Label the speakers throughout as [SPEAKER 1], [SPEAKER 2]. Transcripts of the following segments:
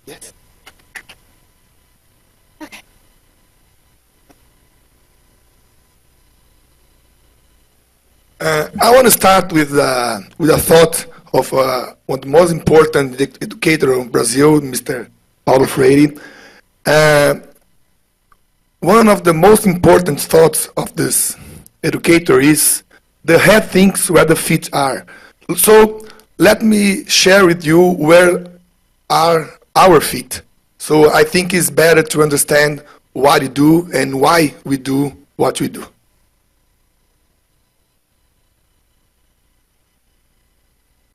[SPEAKER 1] Yes. Okay. I want to start with a thought of one of the most important educator of Brazil, Mr. Paulo Freire. Uh, One of the most important thoughts of this educator is the head thinks where the feet are. So let me share with you where are our feet. So I think it's better to understand what we do and why we do what we do.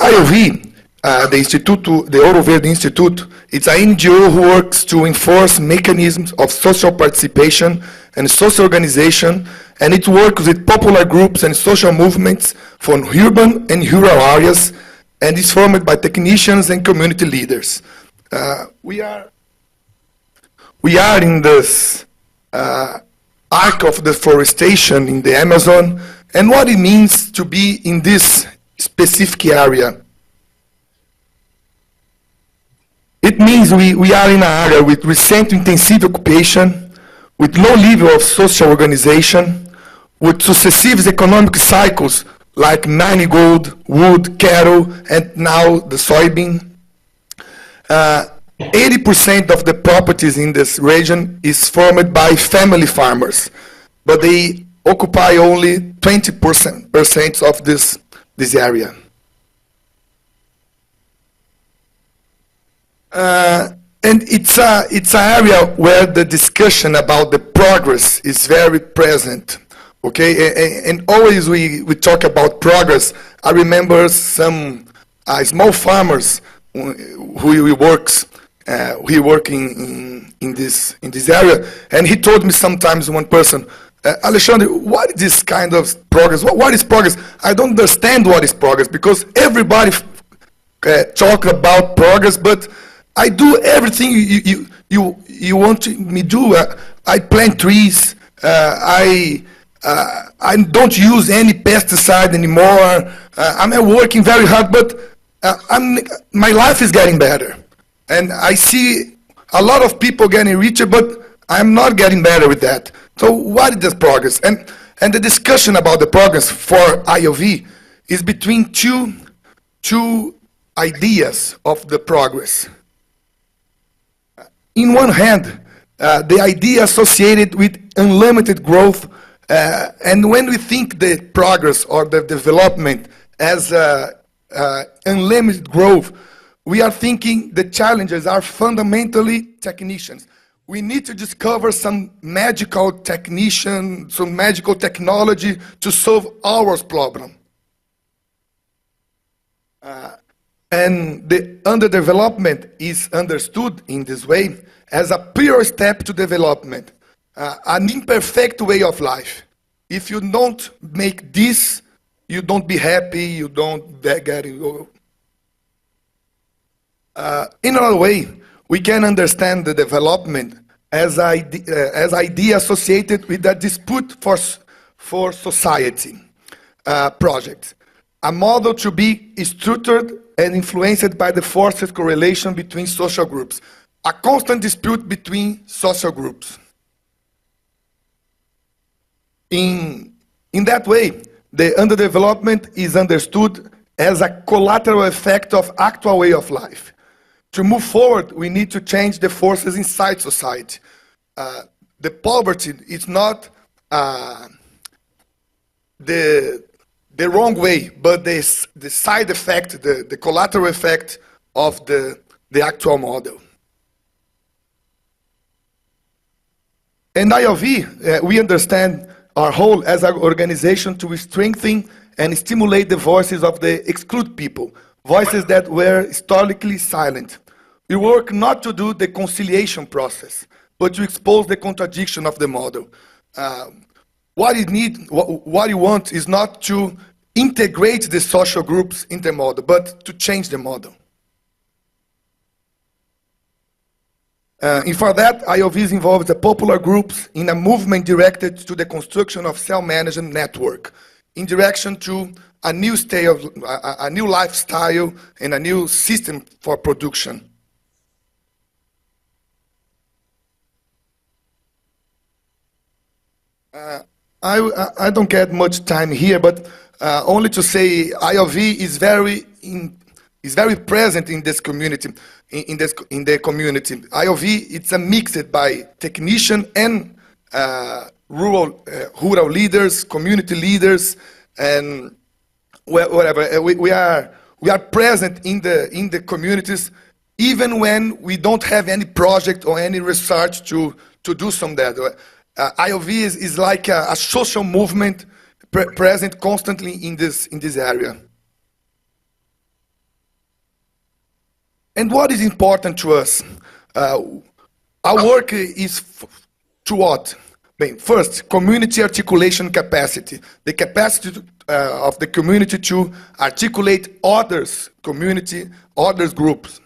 [SPEAKER 1] IOV, the Ouro Verde Institute, it's an NGO who works to enforce mechanisms of social participation and social organization, and it works with popular groups and social movements from urban and rural areas, and is formed by technicians and community leaders. We are in this arc of deforestation in the Amazon, and what it means to be in this specific area. It means we are in an area with recent intensive occupation, with low level of social organization, with successive economic cycles like mining gold, wood, cattle, and now the soybean. 80% of the properties in this region is formed by family farmers, but they occupy only 20% of this area. And it's an area where the discussion about the progress is very present. Okay, and always we talk about progress. I remember some small farmers who works in this area, and he told me sometimes, one person, Alexandre, what is this kind of progress? What is progress? I don't understand what is progress, because everybody talk about progress, but I do everything you want me to do. I plant trees. I don't use any pesticide anymore. I'm working very hard, but my life is getting better. And I see a lot of people getting richer, but I'm not getting better with that. So what is this progress? And the discussion about the progress for IOV is between two ideas of the progress. In one hand, the idea associated with unlimited growth, and when we think the progress or the development as unlimited growth, we are thinking the challenges are fundamentally technicians. We need to discover some magical technician, some magical technology to solve our problem. And the underdevelopment is understood in this way as a prior step to development, an imperfect way of life. If you don't make this, you don't be happy, you don't get it. In another way, we can understand the development as idea associated with the dispute for society project. A model to be structured and influenced by the forced correlation between social groups. A constant dispute between social groups. In that way, the underdevelopment is understood as a collateral effect of actual way of life. To move forward, we need to change the forces inside society. The poverty is not the wrong way, but the side effect, the collateral effect of the actual model. In IOV, we understand our role as an organization to strengthen and stimulate the voices of the excluded people, voices that were historically silent. We work not to do the conciliation process, but to expose the contradiction of the model. What you want is not to integrate the social groups in the model, but to change the model. And for that, IOVs involves the popular groups in a movement directed to the construction of self-management network, in direction to a new a new lifestyle and a new system for production. I don't get much time here, but only to say IOV is very present in this community, in the community. IOV it's a mixed by technician and rural leaders, community leaders, and whatever. We are present in the communities, even when we don't have any project or any research to do some that. IOV is like a social movement present constantly in this area. And what is important to us? Our work is to what? First, community articulation capacity. The capacity of the community to articulate others, others groups.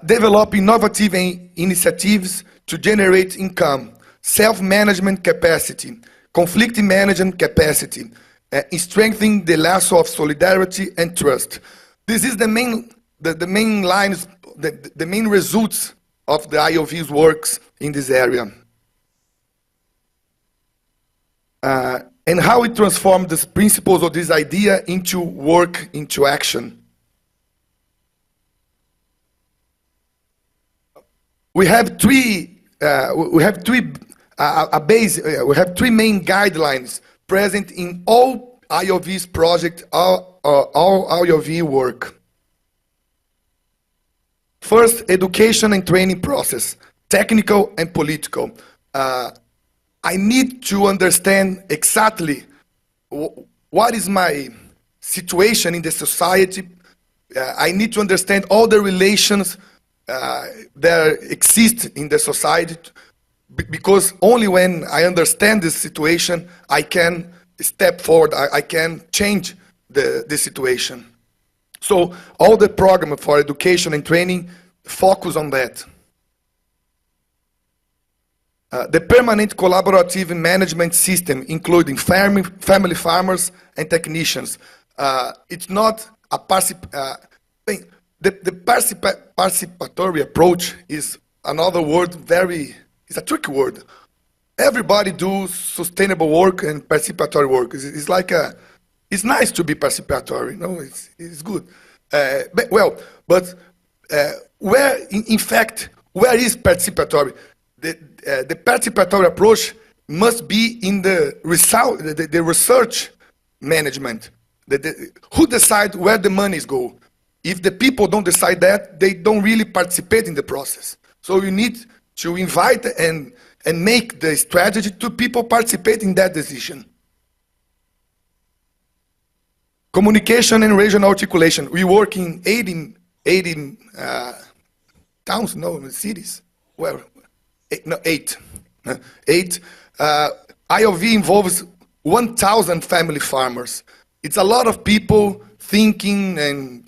[SPEAKER 1] Develop innovative initiatives to generate income. Self-management capacity. Conflict management capacity. Strengthening the lasso of solidarity and trust. This is the main lines, the main results of the IOV's works in this area. And how it transformed these principles or this idea into work, into action. We have three main guidelines present in all IOV's project, all IOV work. First, education and training process, technical and political. I need to understand exactly what is my situation in the society. I need to understand all the relations that exist in the society, because only when I understand this situation, I can step forward, I can change the situation. So all the program for education and training focus on that. The permanent collaborative management system, including family farmers and technicians. It's not a the participatory approach is another word, it's a tricky word. Everybody does sustainable work and participatory work. It's like it's nice to be participatory, it's good. But where, in fact, where is participatory? The participatory approach must be in the research management. Who decides where the monies go? If the people don't decide that, they don't really participate in the process. So you need to invite and make the strategy to people participate in that decision. Communication and regional articulation. We work in 18 towns, cities. Well, 8. 8. IOV involves 1,000 family farmers. It's a lot of people thinking and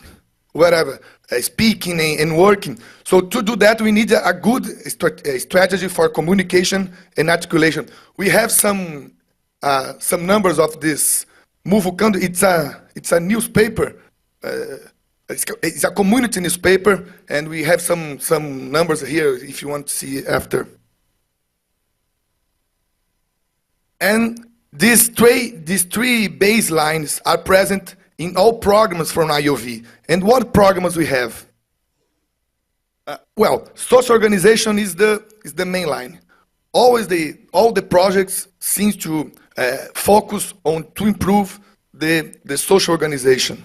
[SPEAKER 1] whatever, speaking and working. So to do that, we need a good strategy for communication and articulation. We have some numbers of this. Muvucando, it's a newspaper. It's a community newspaper, and we have some numbers here if you want to see after. And these three baselines are present in all programs from IOV. And what programs we have? Well, social organization is the main line. All the projects seem to focus on to improve the social organization.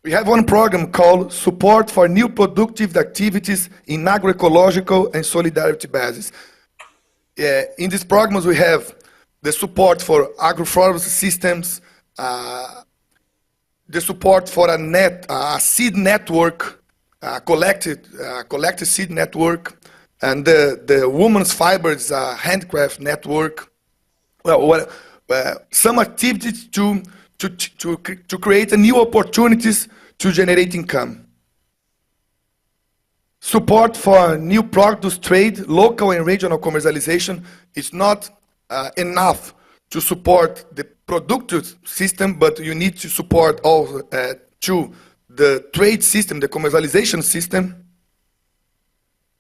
[SPEAKER 1] We have one program called Support for New Productive Activities in Agroecological and Solidarity Basis. In these programs, we have the support for agroforestry systems, the support for a seed network, collected seed network, and the women's fibers handcraft network. Well, some activities to create new opportunities to generate income. Support for new produce trade, local and regional commercialization is not enough to support the productive system, but you need to support also to the trade system, the commercialization system,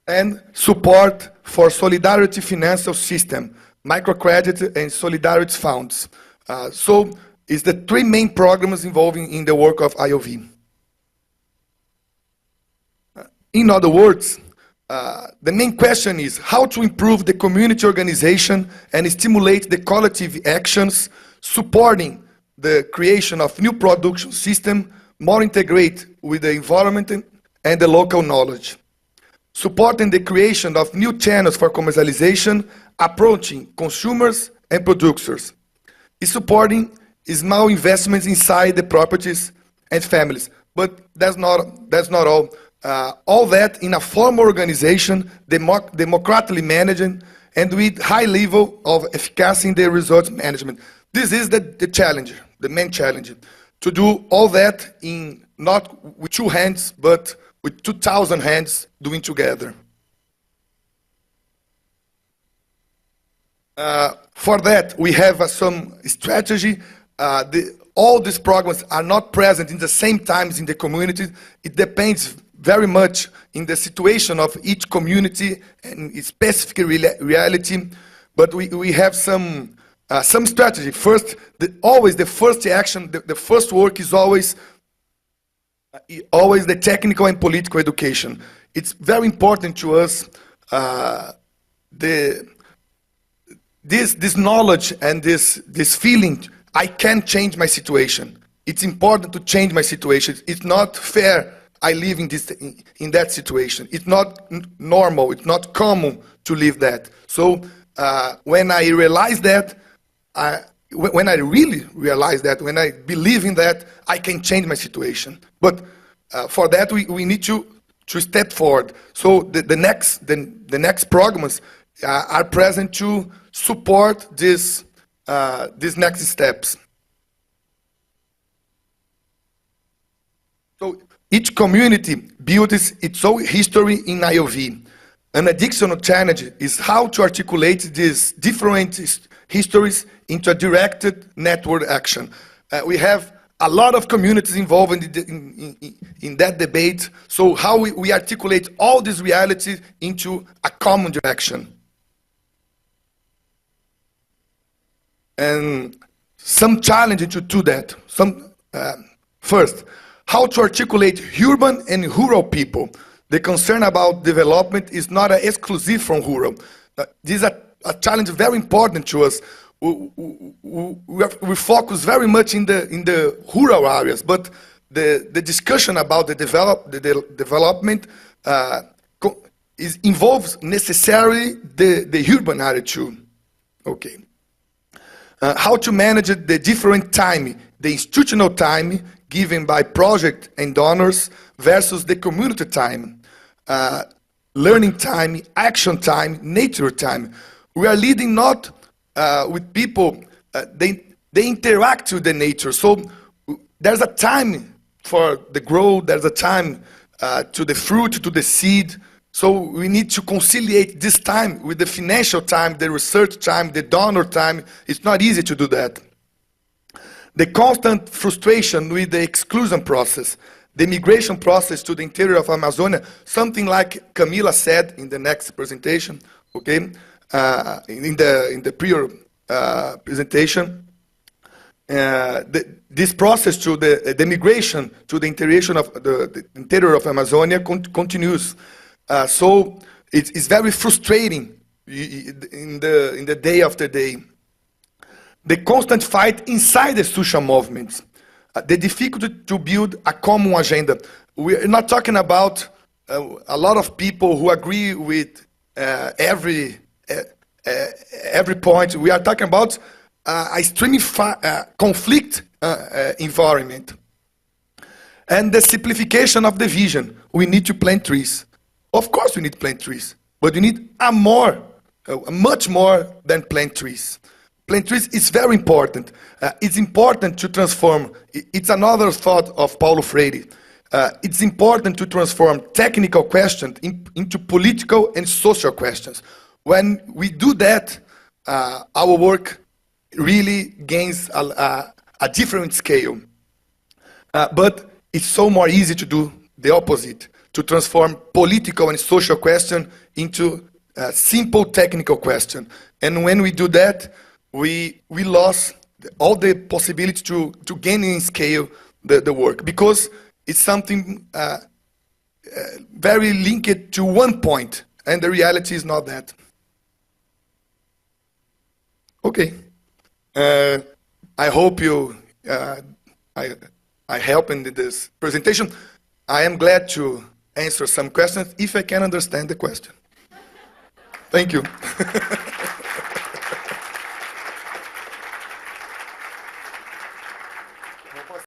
[SPEAKER 1] and support for solidarity financial system, microcredit and solidarity funds. So it's the three main programs involving in the work of IOV. In other words, the main question is how to improve the community organization and stimulate the collective actions, supporting the creation of new production system, more integrate with the environment and the local knowledge. Supporting the creation of new channels for commercialization, approaching consumers and producers. Is supporting small investments inside the properties and families. But that's not all. All that in a formal organization, democratically managed, and with high level of efficacy in the results management. This is the challenge, the main challenge. To do all that in not with 2 hands, but with 2,000 hands doing together. For that, we have some strategy. All these programs are not present in the same times in the community. It depends very much in the situation of each community and its specific reality. But we have some strategy. First, always the first action, the first work is always the technical and political education. It's very important to us, this knowledge and this feeling, I can change my situation. It's important to change my situation. It's not fair I live in that situation. It's not normal, it's not common to live that. So when I realize that, when I really realize that, when I believe in that, I can change my situation. But for that, we need to step forward. So the next programs are present to support these next steps. So each community builds its own history in IOV. An additional challenge is how to articulate these different histories into a directed network action. We have a lot of communities involved in that debate, so how we articulate all these realities into a common direction. And some challenges to do that. First, how to articulate urban and rural people. The concern about development is not exclusive from rural. This is a challenge very important to us. We focus very much in the rural areas, but the discussion about the development involves necessarily the urban area too. Okay. How to manage the different time, the institutional time given by project and donors versus the community time, learning time, action time, nature time. We are leading not with people, they interact with the nature. So there's a time for the growth, there's a time to the fruit, to the seed. So we need to conciliate this time with the financial time, the research time, the donor time. It's not easy to do that. The constant frustration with the exclusion process, the migration process to the interior of Amazonia, something like Camila said in the next presentation, okay, in the prior presentation. This process to the migration to the interior of Amazonia continues. So it's very frustrating in the day after day. The constant fight inside the social movements, the difficulty to build a common agenda. We're not talking about a lot of people who agree with every point. We are talking about a extreme conflict environment. And the simplification of the vision. We need to plant trees. Of course we need to plant trees, but we need much more than plant trees. Plant trees is very important. It's important to transform. It's another thought of Paulo Freire. It's important to transform technical questions into political and social questions. When we do that, our work really gains a different scale. But it's so more easy to do the opposite, to transform political and social questions into simple technical question. And when we do that, we lost all the possibility to gain in scale the work, because it's something very linked to one point, and the reality is not that. Okay. I hope I help in this presentation. I am glad to answer some questions if I can understand the question. Thank you.